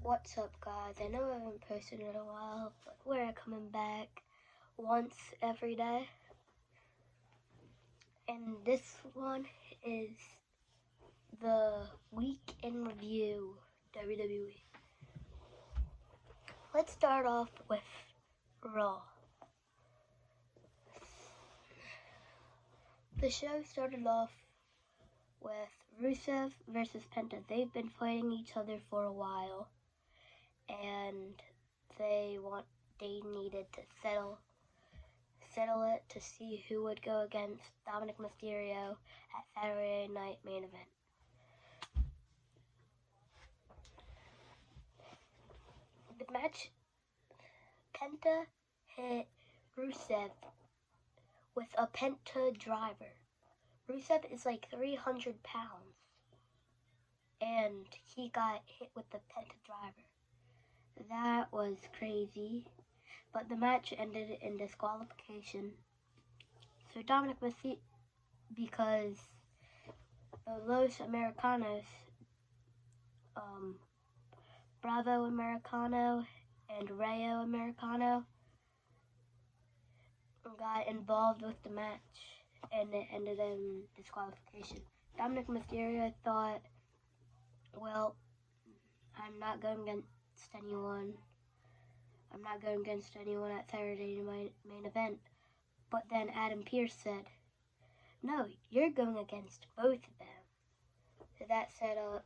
What's up, guys? I know I haven't posted in a while, but we're coming back once every day. And this one is the week in review WWE. Let's start off with Raw. The show started off with Rusev versus Penta. They've been fighting each other for a while, and they needed to settle it to see who would go against Dominic Mysterio at Saturday Night Main Event. The match, Penta hit Rusev with a Penta driver. Rusev is like 300 pounds, and he got hit with the Penta driver. That was crazy, but the match ended in disqualification. So Dominic Mysterio, because Los Americanos, Bravo Americano and Rayo Americano got involved with the match, and it ended in disqualification. Dominic Mysterio thought, well, I'm not going against anyone at Saturday main event. But then Adam Pearce said, no, you're going against both of them. So that set up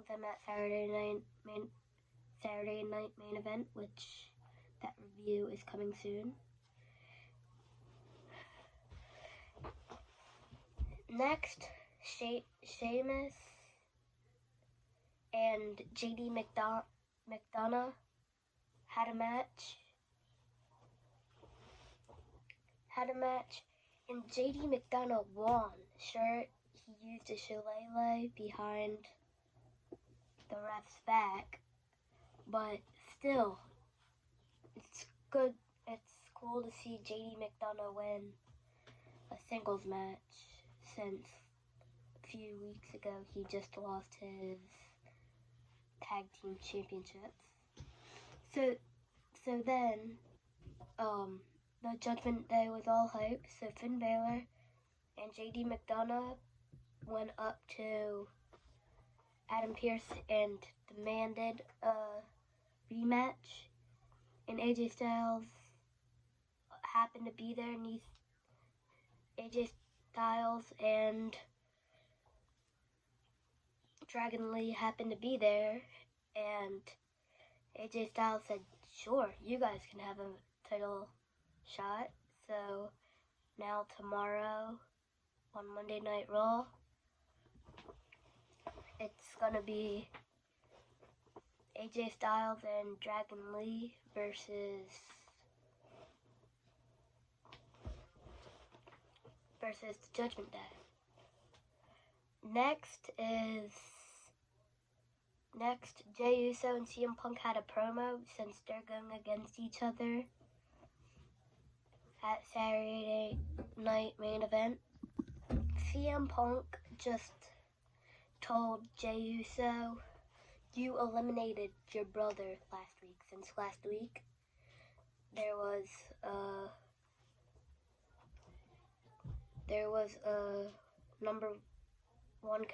them at Saturday night main event, which that review is coming soon. Next, Sheamus and JD McDonough had a match, and JD McDonough won. Sure, he used a shillelagh behind the ref's back, but still, it's good. It's cool to see JD McDonough win a singles match, since a few weeks ago he just lost his tag team championships. So then, the Judgment Day was all hype. So Finn Balor and JD McDonough went up to Adam Pearce and demanded a rematch, and AJ Styles happened to be there, and AJ Styles and Dragon Lee happened to be there, and AJ Styles said, sure, you guys can have a title shot. So now tomorrow on Monday Night Raw, it's gonna be AJ Styles and Dragon Lee versus the Judgment Day. Next, Jey Uso and CM Punk had a promo, since they're going against each other at Saturday Night Main Event. CM Punk just told Jey Uso, you eliminated your brother last week. Since last week, there was a number one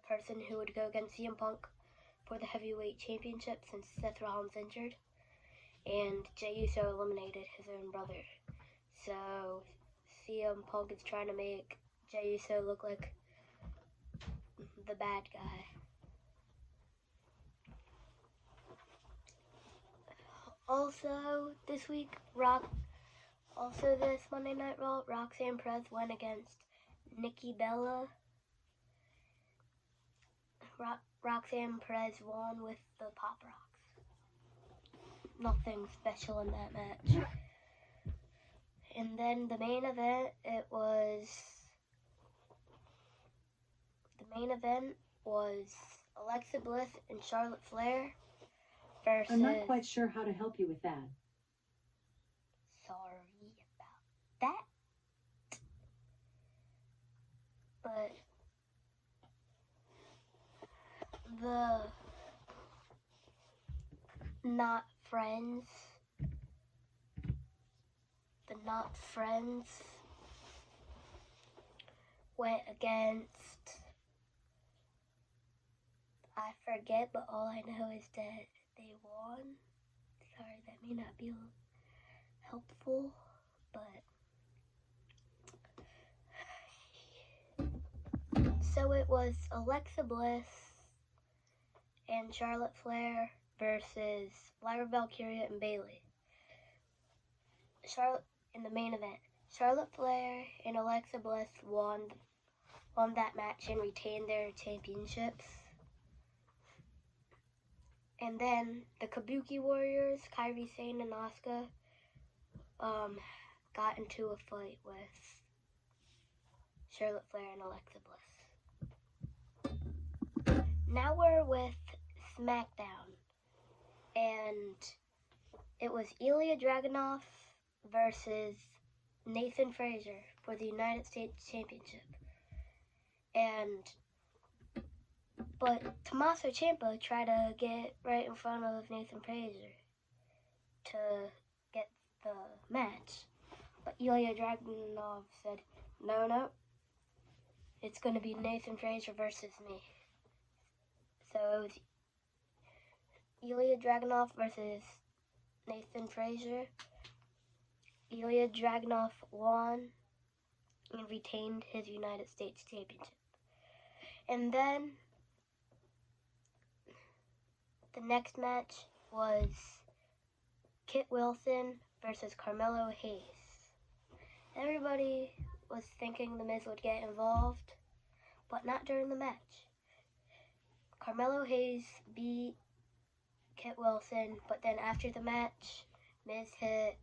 person who would go against CM Punk for the heavyweight championship, since Seth Rollins injured, and Jey Uso eliminated his own brother. So CM Punk is trying to make Jey Uso look like the bad guy. Also this Monday Night Raw, Roxanne Perez went against Nikki Bella. Roxanne Perez won with the Pop Rocks. Nothing special in that match. And then the main event, was Alexa Bliss and Charlotte Flair versus... I'm not quite sure how to help you with that. Sorry about that. But Not Friends. The Not Friends went against, I forget, but all I know is that they won. Sorry, that may not be helpful, but so it was Alexa Bliss and Charlotte Flair versus Lyra Valkyria and Bayley. Charlotte in the main event. Charlotte Flair and Alexa Bliss won that match and retained their championships. And then the Kabuki Warriors, Kairi Sane and Asuka, got into a fight with Charlotte Flair and Alexa Bliss. Now we're with SmackDown. And it was Ilya Dragunov versus Nathan Frazer for the United States Championship. But Tommaso Ciampa tried to get right in front of Nathan Frazer to get the match. But Ilya Dragunov said, no, it's going to be Nathan Frazer versus me. So it was Ilya Dragunov versus Nathan Frazer. Ilya Dragunov won and retained his United States Championship. And then the next match was Kit Wilson versus Carmelo Hayes. Everybody was thinking The Miz would get involved, but not during the match. Carmelo Hayes beat Kit Wilson, but then after the match, Miz hit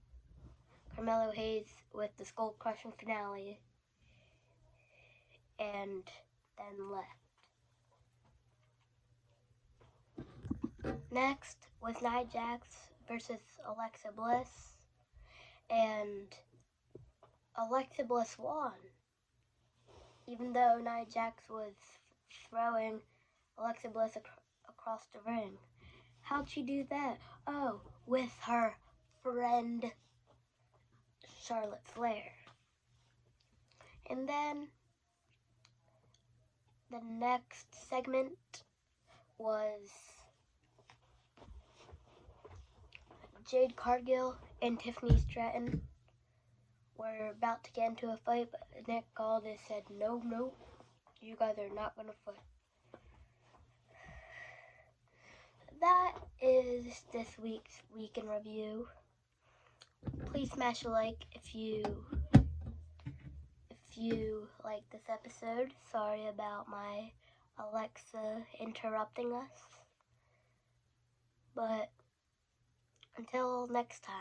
Carmelo Hayes with the skull crushing finale and then left. Next was Nia Jax versus Alexa Bliss, and Alexa Bliss won, even though Nia Jax was throwing Alexa Bliss across the ring. How'd she do that? Oh, with her friend Charlotte Flair. And then the next segment was Jade Cargill and Tiffany Stratton were about to get into a fight, but Nick Aldis said, no, you guys are not going to fight. That is this week's Week in Review. Please smash a like if you like this episode. Sorry about my Alexa interrupting us. But until next time.